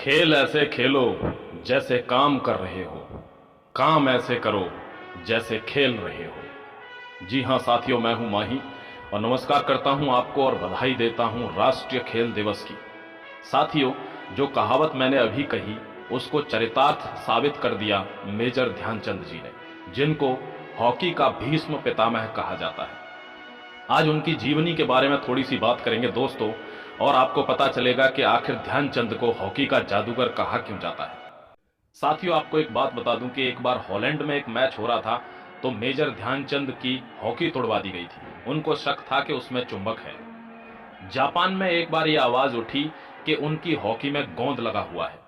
खेल ऐसे खेलो जैसे काम कर रहे हो, काम ऐसे करो जैसे खेल रहे हो। जी हाँ साथियों, मैं हूं माही और नमस्कार करता हूं आपको और बधाई देता हूं राष्ट्रीय खेल दिवस की। साथियों, जो कहावत मैंने अभी कही उसको चरितार्थ साबित कर दिया मेजर ध्यानचंद जी ने, जिनको हॉकी का भीष्म पितामह कहा जाता है। आज उनकी जीवनी के बारे में थोड़ी सी बात करेंगे दोस्तों, और आपको पता चलेगा कि आखिर ध्यानचंद को हॉकी का जादूगर कहा क्यों जाता है। साथियों, आपको एक बात बता दूं कि एक बार हॉलैंड में एक मैच हो रहा था तो मेजर ध्यानचंद की हॉकी तोड़वा दी गई थी। उनको शक था कि उसमें चुंबक है। जापान में एक बार यह आवाज उठी कि उनकी हॉकी में गोंद लगा हुआ है।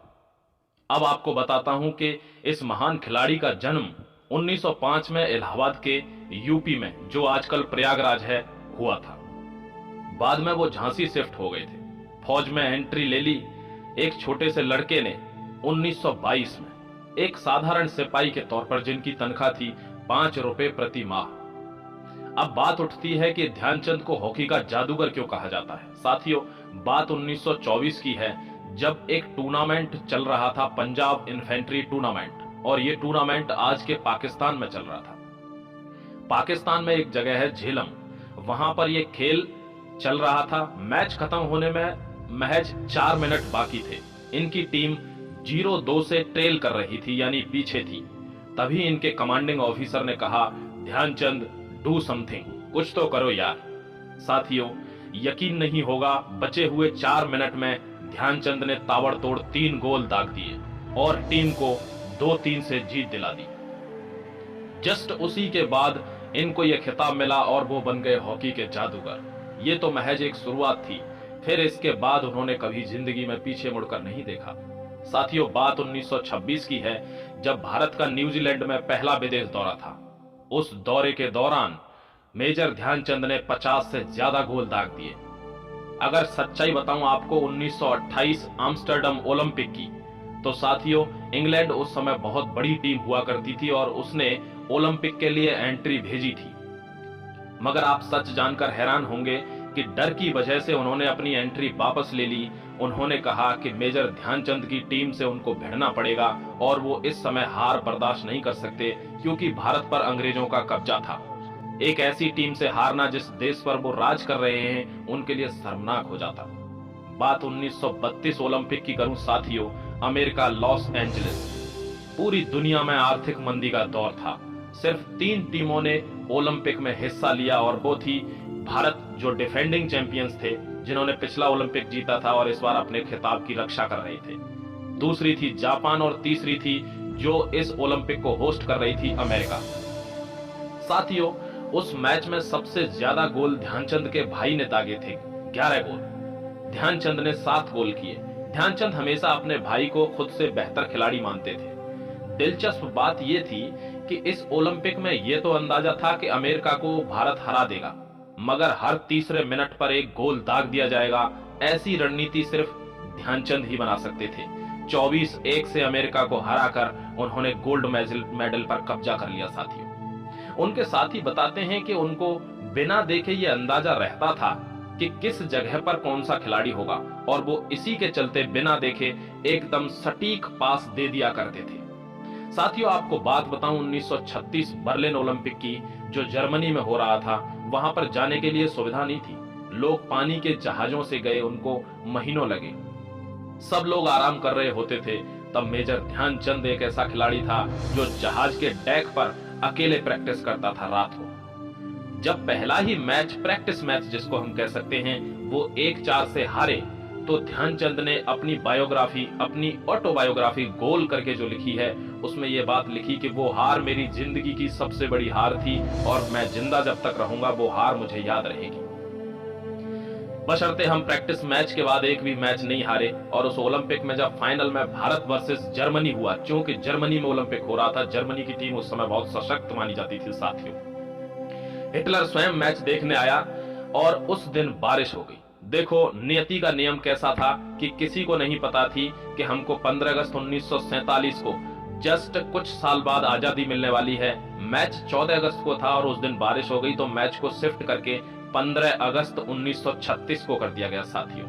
अब आपको बताता हूं कि इस महान खिलाड़ी का जन्म 1905 में इलाहाबाद के यूपी में, जो आजकल प्रयागराज है, हुआ था। बाद में वो झांसी शिफ्ट हो गए थे। फौज में एंट्री ले ली एक छोटे से लड़के ने 1922 में, एक साधारण सिपाही के तौर पर, जिनकी तनख्वाह थी 5 रुपए प्रति माह। अब बात उठती है कि ध्यानचंद को हॉकी का जादूगर क्यों कहा जाता है। साथियों, बात 1924 की है, जब एक टूर्नामेंट चल रहा था, पंजाब इन्फेंट्री टूर्नामेंट, और ये टूर्नामेंट आज के पाकिस्तान में चल रहा था। पाकिस्तान में एक जगह है झेलम, वहां पर यह खेल चल रहा था। मैच खत्म होने में महज 4 मिनट बाकी थे। इनकी टीम 0-2 से ट्रेल कर रही थी, यानी पीछे थी। तभी इनके कमांडिंग ऑफिसर ने कहा, ध्यानचंद डू समथिंग, कुछ तो करो यार। साथियों, यकीन नहीं होगा, बचे हुए 4 मिनट में ध्यानचंद ने ताबड़तोड़ 3 गोल दाग दिए और टीम को 2-3 से जीत दिला दी। जस्ट उसी के बाद इनको यह खिताब मिला और वो बन गए हॉकी के जादूगर। ये तो महज एक शुरुआत थी, फिर इसके बाद उन्होंने कभी जिंदगी में पीछे मुड़कर नहीं देखा। साथियों, बात 1926 की है, जब भारत का न्यूजीलैंड में पहला विदेश दौरा था। उस दौरे के दौरान मेजर ध्यानचंद ने 50 से ज्यादा गोल दाग दिए। अगर सच्चाई बताऊं आपको 1928 आम्स्टर्डम ओलंपिक की, तो साथियों, इंग्लैंड उस समय बहुत बड़ी टीम हुआ करती थी और उसने ओलंपिक के लिए एंट्री भेजी थी। मगर आप सच जानकर हैरान होंगे कि डर की वजह से उन्होंने अपनी एंट्री वापस ले ली। उन्होंने कहा कि मेजर ध्यानचंद की टीम से उनको भिड़ना पड़ेगा और वो इस समय हार बर्दाश्त नहीं कर सकते, क्योंकि भारत पर अंग्रेजों का कब्जा था। एक ऐसी टीम से हारना जिस देश पर वो राज कर रहे हैं, उनके लिए शर्मनाक हो जाता। बात 1932 ओलंपिक की करूं साथियों, अमेरिका, लॉस एंजलिस। पूरी दुनिया में आर्थिक मंदी का दौर था। सिर्फ 3 टीमों ने ओलंपिक में हिस्सा लिया, और वो थी भारत, जो डिफेंडिंग चैंपियंस थे, जिन्होंने पिछला ओलंपिक जीता था और इस बार अपने खिताब की रक्षा कर रहे थे। दूसरी थी जापान और तीसरी थी जो इस ओलंपिक को होस्ट कर रही थी, अमेरिका। साथियों, उस मैच में सबसे ज्यादा गोल ध्यानचंद के भाई ने दागे थे, 11 गोल। ध्यानचंद ने 7 गोल किए। ध्यानचंद हमेशा अपने भाई को खुद से बेहतर खिलाड़ी मानते थे। दिलचस्प बात यह थी कि इस ओलंपिक में यह तो अंदाजा था कि अमेरिका को भारत हरा देगा, मगर हर तीसरे मिनट पर एक गोल दाग दिया जाएगा, ऐसी रणनीति सिर्फ ध्यानचंद ही बना सकते थे। 24-1 से अमेरिका को हराकर उन्होंने गोल्ड मेडल पर कब्जा कर लिया। साथियों, उनके साथी बताते हैं कि उनको बिना देखे यह अंदाजा रहता था कि किस जगह पर कौन सा खिलाड़ी होगा, और वो इसी के चलते बिना देखे एकदम सटीक पास दे दिया करते थे। साथियों, आपको बात बताऊं 1936 बर्लिन ओलंपिक की, जो जर्मनी में हो रहा था। वहां पर जाने के लिए सुविधा नहीं थी। लोग पानी के जहाजों से गए, उनको महीनों लगे। सब लोग आराम कर रहे होते थे, तब मेजर ध्यानचंद एक ऐसा खिलाड़ी था जो जहाज के डेक पर अकेले प्रैक्टिस करता था रात को। जब पहला ही मैच, प्रैक्टिस मैच जिसको हम कह सकते हैं, वो 1-4 से हारे, तो ध्यानचंद ने अपनी बायोग्राफी, अपनी ऑटोबायोग्राफी गोल करके जो लिखी है, उसमें यह बात लिखी कि वो हार मेरी जिंदगी की सबसे बड़ी हार थी और मैं जिंदा जब तक रहूंगा वो हार मुझे याद रहेगी। बशर्ते हम प्रैक्टिस मैच के बाद एक भी मैच नहीं हारे। और उस ओलंपिक में जब फाइनल में भारत वर्सेस जर्मनी हुआ, क्योंकि जर्मनी में ओलंपिक हो रहा था, जर्मनी की टीम उस समय बहुत सशक्त मानी जाती थी। साथियों, हिटलर स्वयं मैच देखने आया और उस दिन बारिश हो गई। देखो, नियति का नियम कैसा था कि किसी को नहीं पता थी कि हमको 15 अगस्त 1947 को, जस्ट कुछ साल बाद आजादी मिलने वाली है। मैच 14 अगस्त को था और उस दिन बारिश हो गई, तो मैच को शिफ्ट करके 15 अगस्त 1936 को कर दिया गया। साथियों,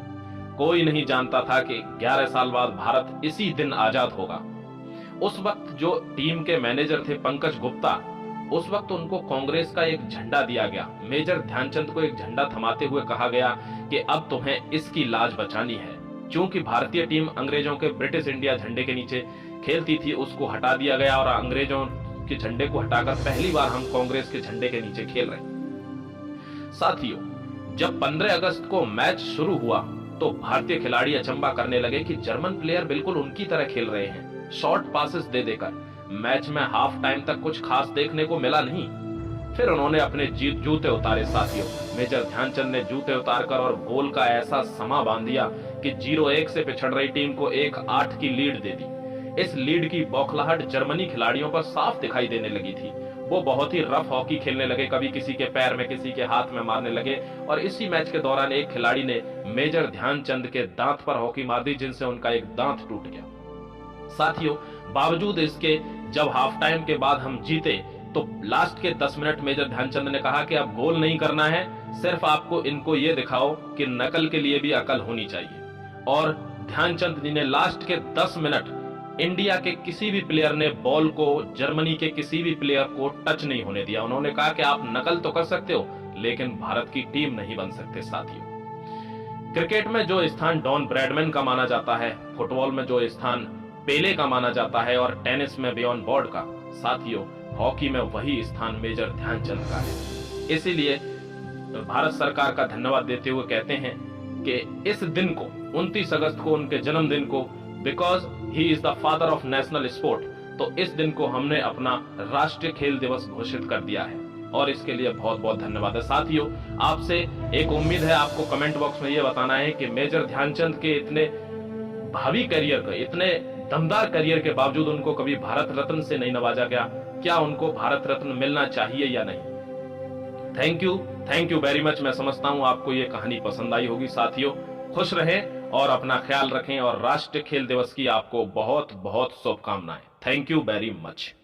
कोई नहीं जानता था कि 11 साल बाद भारत इसी दिन आजाद होगा। उस वक्त जो टीम के मैनेजर थे पंकज गुप्ता, उस वक्त उनको कांग्रेस का एक झंडा दिया गया। मेजर ध्यानचंद को एक झंडा थमाते हुए कहा गया कि अब तुम्हें इसकी लाज बचानी है। क्योंकि भारतीय टीम अंग्रेजों के ब्रिटिश इंडिया झंडे के नीचे खेलती थी, उसको हटा दिया गया और अंग्रेजों के झंडे को हटाकर पहली बार हम कांग्रेस के झंडे के नीचे खेल रहे हैं। साथियों, जब 15 अगस्त को मैच शुरू हुआ तो भारतीय खिलाड़ी अचंबा करने लगे कि जर्मन प्लेयर बिल्कुल उनकी तरह खेल रहे हैं, शॉर्ट पासेस दे देकर। मैच में हाफ टाइम तक कुछ खास देखने को मिला नहीं। फिर उन्होंने अपने जूते उतारे साथियों। मेजर ध्यानचंद ने जूते उतारकर और गोल का ऐसा समा बांध दिया कि 0-1 से पिछड़ रही टीम को 1-8 की लीड दे दी। इस लीड की बौखलाहट जर्मनी खिलाड़ियों पर साफ दिखाई देने लगी थी। वो बहुत ही रफ हॉकी खेलने लगे, कभी किसी के पैर में किसी के हाथ में मारने लगे और इसी मैच के दौरान एक खिलाड़ी ने मेजर ध्यानचंद के दांत पर हॉकी मार दी, जिनसे उनका एक दांत टूट गया। साथियों, बावजूद इसके जब हाफ टाइम के बाद हम जीते तो लास्ट के 10 मिनट मेजर ध्यानचंद ने कहा कि अब गोल नहीं करना है, सिर्फ आपको इनको ये दिखाओ कि नकल के लिए भी अकल होनी चाहिए। और ध्यानचंद जी ने लास्ट के 10 मिनट इंडिया के किसी भी प्लेयर ने बॉल को, जर्मनी के किसी भी प्लेयर को टच नहीं होने दिया। उन्होंने कहा कि आप नकल तो कर सकते हो लेकिन भारत की टीम नहीं बन सकते। साथियों, क्रिकेट में जो स्थान डॉन ब्रैडमैन का माना जाता है, फुटबॉल में जो स्थान पेले का माना जाता है और टेनिस में बियॉन बोर्ड का, साथियों हॉकी में वही स्थान मेजर ध्यानचंद का है। इसीलिए भारत सरकार का धन्यवाद देते हुए कहते हैं कि इस दिन को 29 अगस्त को, उनके जन्मदिन को, because he is the father of national sport, तो इस दिन को हमने अपना राष्ट्रीय खेल दिवस घोषित कर दिया है और इसके लिए बहुत बहुत धन्यवाद है। साथियों, आपसे एक उम्मीद है, आपको कमेंट बॉक्स में यह बताना है कि मेजर ध्यानचंद के इतने भावी करियर का, इतने दमदार करियर के बावजूद उनको कभी भारत रत्न से नहीं नवाजा गया। क्या उनको भारत रत्न मिलना चाहिए या नहीं? Thank you very much. मैं समझता हूं आपको ये कहानी पसंद आई होगी। साथियों, खुश रहें और अपना ख्याल रखें और राष्ट्रीय खेल दिवस की आपको बहुत बहुत शुभकामनाएं। Thank you very much.